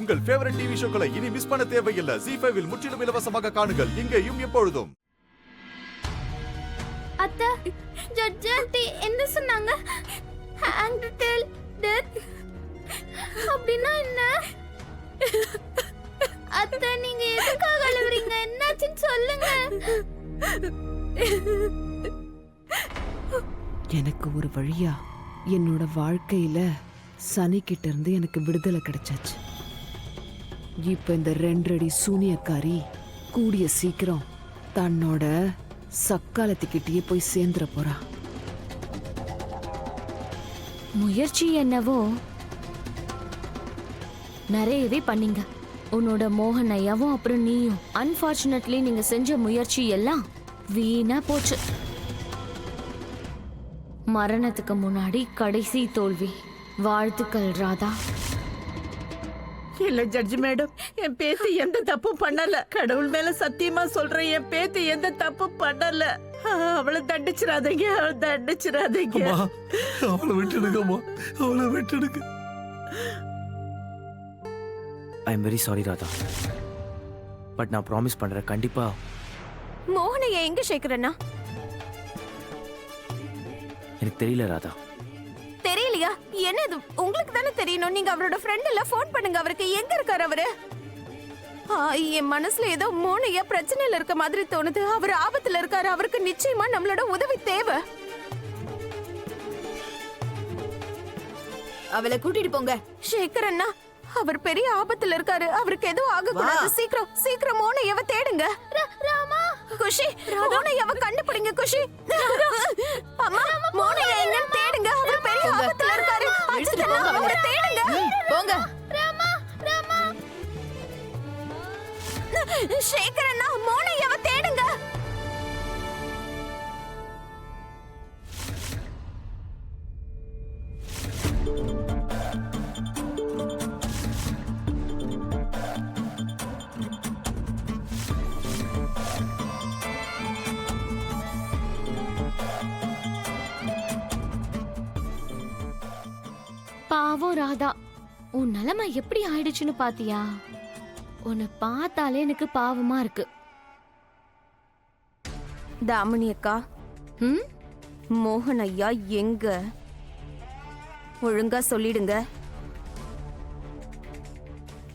உங்கள் favourite TV ஷோக்களை இனி miss பண்ண தேவையில்லை. ZEE5 இல் முற்றிலும் இலவசமாக காணுங்கள். இங்கேயும் எப்பொழுதும். அத்தை, ஜட்ஜ் ஆண்டி என்ன சொன்னாங்க? ஹேங்ட் டில் டெத் அப்படின்னா என்ன? அத்தை, நீங்க எதுக்காக அழுவுறீங்க? என்னாச்சுன்னு சொல்லுங்க. எனக்கு ஒரு வழியா என்னோட வாழ்க்கையில சனி கிட்ட இருந்து எனக்கு விடுதலை கிடைச்சாச்சு. இப்ப இந்த 2 அடி சூனியக்காரி கூடிய சீக்கிரம் தன்னோட சக்காலத்துக்கிட்டே போய் சேர்ந்துட போறா. முயற்சி என்னவோ நிறையவே பண்ணீங்க. உன்னோட மோகன் ஐயாவும் அப்புறம் நீயும். அன்பார்ச்சுனேட்லி நீங்க செஞ்ச முயற்சி எல்லாம் வீணா போச்சு. மரணத்துக்கு முன்னாடி கடைசி தோல்வி. வாழ்த்துக்கள் ராதா. இல்ல ஜட்ஜ் மேடம், என் பேத்தி எந்த தப்பும் பண்ணல. கடவுள் மேல சத்தியமா சொல்றேன், என் பேத்தி எந்த தப்பும் பண்ணல. அவளை தண்டிச்சிடாதீங்க, அவளை தண்டிச்சிடாதீங்க. அவளை விட்டுடுங்கம்மா, அவளை விட்டுடுங்க. I am very sorry Radha, but நான் ப்ராமிஸ் பண்றேன் கண்டிப்பா. மோகனைய எங்க சேர்க்கிறேன்னா? எனக்கு தெரியல ராதா. தெரியலையா? என்னது உங்களுக்கு தானே தெரியணும். நீங்க அவரோட ஃப்ரெண்ட் இல்ல, ஃபோன் பண்ணுங்க அவருக்கு. எங்க இருக்காரு அவரு? என் மனசுல ஏதோ மோனையா பிரச்சனையில இருக்க மாதிரி தோணுது. அவர் ஆபத்துல இருக்காரு. அவருக்கு நிச்சயமா நம்மளோட உதவி தேவை. அவளை கூட்டிட்டு போங்க. சேகர் அண்ணா, அவர் பெரிய ஆபத்துல இருக்காரு. அவருக்கு எதுவும் ஆக கூடாது. சீக்கிரம் சீக்கிரம் மோனையவ தேடுங்க. ராமா, குஷி, மோனையவ கண்டுபிடிங்க. குஷி, அம்மா, மோனைய எங்க தேடுங்க. அவர் பெரிய ஆபத்துல இருக்காரு. அவரை தேடுங்க. போங்க. ராமா, ராமா. சேகர் அண்ணா, மோனையவ தேடுங்க. பாவம் ராதா, உன் நிலைமை எப்படி ஆயிடுச்சுன்னு பாத்தியா? உன்னை பார்த்தாலே எனக்கு பாவமா இருக்கு. தாமினி அக்கா, மோகன் ஐயா எங்க? ஒழுங்கா சொல்லிடுங்க.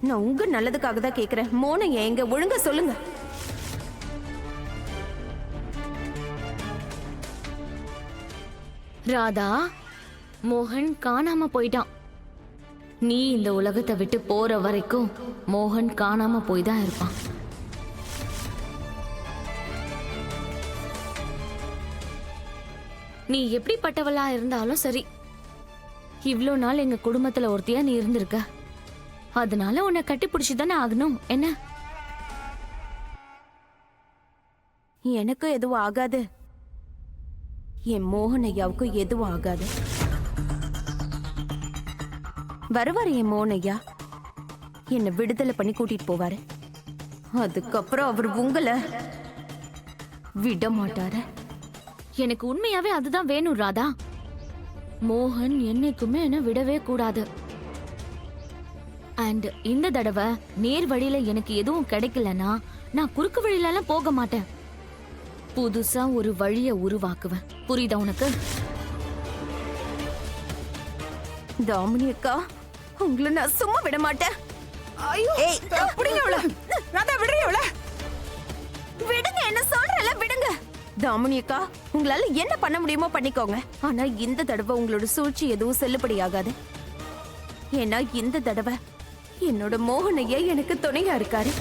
நான் உங்க நல்லதுக்காக தான் கேக்குறேன். மோகன் எங்க? ஒழுங்கா சொல்லுங்க. ராதா, மோகன் காணாம போயிட்டான். நீ இந்த உலகத்தை விட்டு போற வரைக்கும் மோகன் காணாம போய் தான் இருப்பான். நீ எப்படிப்பட்டவளா இருந்தாலும் சரி, இவ்ளோ நாள் எங்க குடும்பத்துல ஒருத்தியா நீ இருந்திருக்க. அதனால உன்னை கட்டி பிடிச்சுதானே ஆகணும். என்ன? எனக்கும் எதுவும் ஆகாது, என் மோகன் ஐயாவுக்கும் எதுவும் ஆகாது. வருவாரு என் மோகன் ஐயா, என்னை விடுதலை பண்ணி கூட்டிட்டு போவாரு. அதுக்கப்புறம் அவர் உங்களை விட மாட்டாரு. எனக்கு உண்மையாவே அதுதான் வேணும் ராதா. மோகன் என்னைக்குமே என்ன விடவே கூடாது. அண்ட் இந்த தடவை நேர் வழியில எனக்கு எதுவும் கிடைக்கலன்னா நான் குறுக்கு வழியில எல்லாம் போக மாட்டேன். புதுசா ஒரு வழிய உருவாக்குவேன். புரியுதா உனக்கு? தாமினி அக்கா, உங்களை நான் சும்மா விட மாட்டேன். விடுங்க, என்ன சொல்றல விடுங்க. தாமினி அக்கா, உங்களால என்ன பண்ண முடியுமோ பண்ணிக்கோங்க. ஆனா இந்த தடவை உங்களோட சூழ்ச்சி எதுவும் செல்லுபடி ஆகாது. ஏன்னா இந்த தடவை என்னோட மோகனையா எனக்கு துணையா இருக்காரு.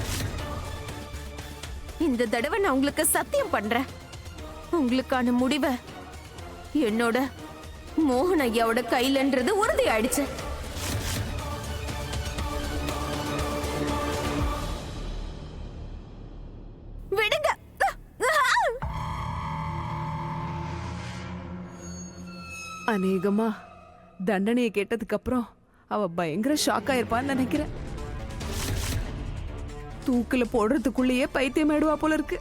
இந்த தடவை நான் உங்களுக்கு சத்தியம் பண்றேன், உங்களுக்கான முடிவை என்னோட மோகன் ஐயாவோட கையிலன்றது உறுதி ஆயிடுச்சு. விடுங்க. அநேகமா தண்டனையை கேட்டதுக்கு அப்புறம் அவ பயங்கர ஷாக் ஆயிருப்பான்னு நினைக்கிறேன். தூக்குல போடுறதுக்குள்ளேயே பைத்தியம் ஆயிடுவா போல இருக்கு.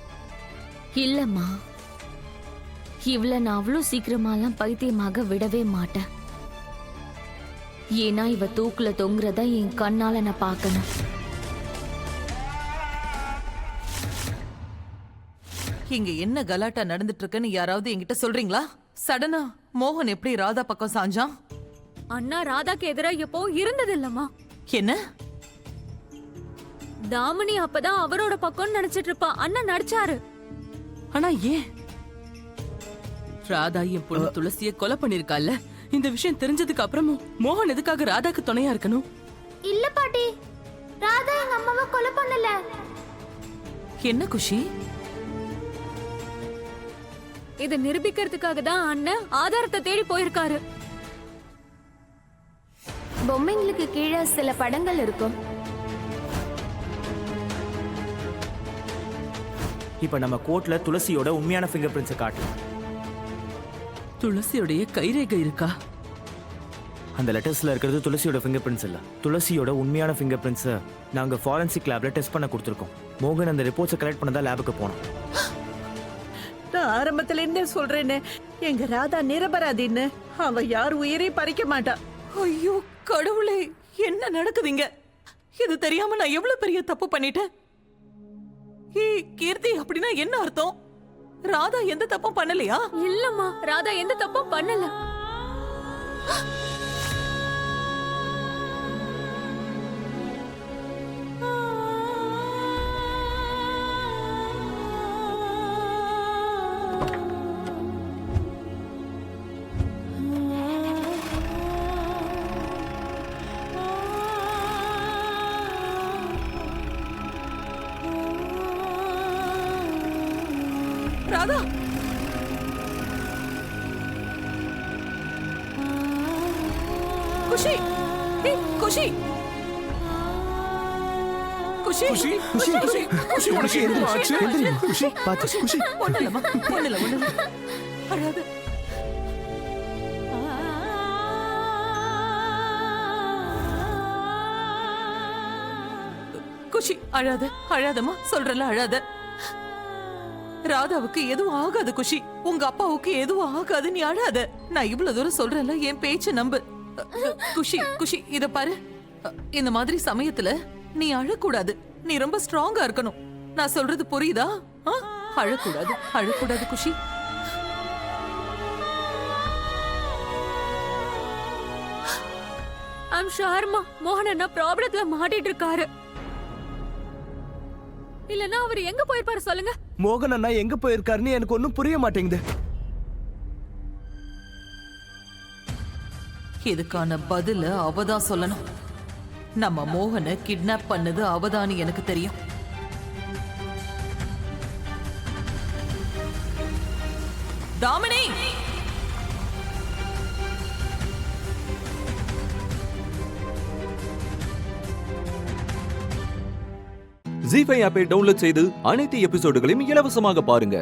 இல்லம்மா, இவ்வளவு நான் அவ்வளவு சீக்கிரமாலாம் பைத்தியமாக விடவே மாட்டேன். ஏன்னா இவ தூக்குல தொங்குறத என் கண்ணால நான் பார்க்கணும். இங்க என்ன கலாட்டா நடந்துட்டு இருக்குன்னு யாராவது என்கிட்ட சொல்றீங்களா? சடனா மோகன் எப்படி ராதா பக்கம் சாஞ்சான்? அண்ணா ராதாக்கு எதிரா எப்போ இருந்தது இல்லம்மா. என்ன? தாமினி அப்பதான் அவரோட பக்கம்னு நினைச்சிட்டு இருப்பா. அண்ணா நடிச்சாரு. ஆனா ஏன்? ராதா என் பொண்ணு துளசிய கொலை பண்ணிருக்கால. இந்த விஷயம் தெரிஞ்சதுக்கு அப்புறமும் மோகன் எதுக்காக ராதாக்கு துணையா இருக்கணும்? இல்ல பாட்டி, ராதா எங்க அம்மாவை கொலை பண்ணல. என்ன குஷி? இதை நிரூபிக்கிறதுக்காக தான் அண்ணன் ஆதாரத்தை தேடி போயிருக்காரு. பொம்மைங்களுக்கு கீழே சில படங்கள் இருக்கும். இப்ப நம்ம கோர்ட்ல துளசியோட உண்மையான ஃபிங்கர் பிரிண்ட்ஸை காட்டலாம். துளசியோடைய கைரேகை இருக்கா? அந்த லெட்டர்ஸ்ல இருக்கிறது துளசியோட ஃபிங்கர் பிரிண்ட்ஸ் இல்ல. துளசியோட உண்மையான ஃபிங்கர் பிரிண்ட்ஸை நாங்க ஃபாரன்சிக் லேப்ல டெஸ்ட் பண்ண கொடுத்துருக்கோம். மோகன் அந்த ரிப்போர்ட்ஸை கலெக்ட் பண்ணதா லேபுக்கு போனோம். நான் ஆரம்பத்துல இருந்தே சொல்றேன்னு, எங்க ராதா நிரபராதின்னு. அவ யார் உயிரையும் பறிக்க மாட்டா. ஐயோ கடவுளே, என்ன நடக்குதுங்க? இது தெரியாம நான் எவ்வளவு பெரிய தப்பு பண்ணிட்டேன். ஏய் கீர்த்தி, அப்படின்னா என்ன அர்த்தம்? ராதா எந்த தப்பும் பண்ணலையா? இல்லம்மா, ராதா எந்த தப்பும் பண்ணல. ராதா, குஷி, ஏய் குஷி, குஷி, குஷி, குஷி, குஷி, குஷி, உனக்கு என்ன ஆச்சு? குஷி பாத்து குஷி. ஒண்ணுலமா, ஒண்ணுல, ஒண்ணுல. அழாத. குஷி அழாத, அழாதம்மா, சொல்றல அழாத. ராதாவுக்கு எதுவும் ஆகாது குஷி. உங்க அப்பாவுக்கு எதுவும் ஆகாது, நீ அழாத. நான் இவ்வளவு தூரம் சொல்றேன்ல, என் பேச்ச நம்பு. குஷி, குஷி, இத பாரு. இந்த மாதிரி சமயத்துல நீ அழக்கூடாது. நீ ரொம்ப ஸ்ட்ராங்கா இருக்கணும். நான் சொல்றது புரியுதா? அழக்கூடாது, அழக்கூடாது குஷி. ஐம் ஷுவர்மா, மோகன் அண்ணா ப்ராப்ளத்துல மாட்டிட்டு இருக்காரு. இல்லனா அவர் எங்க போயிருப்பாரு சொல்லுங்க? மோகன் அண்ணா எங்க போயிருக்காருன்னு எனக்கு ஒன்னும் புரிய மாட்டேங்குது. இதுக்கான பதில அவதான் சொல்லணும். நம்ம மோகனை கிட்னாப் பண்ணது அவதானி எனக்கு தெரியும். தாமினி, ஜீ5 ஆப்பை டவுன்லோட் செய்து அனைத்து எபிசோடுகளையும் இலவசமாக பாருங்க.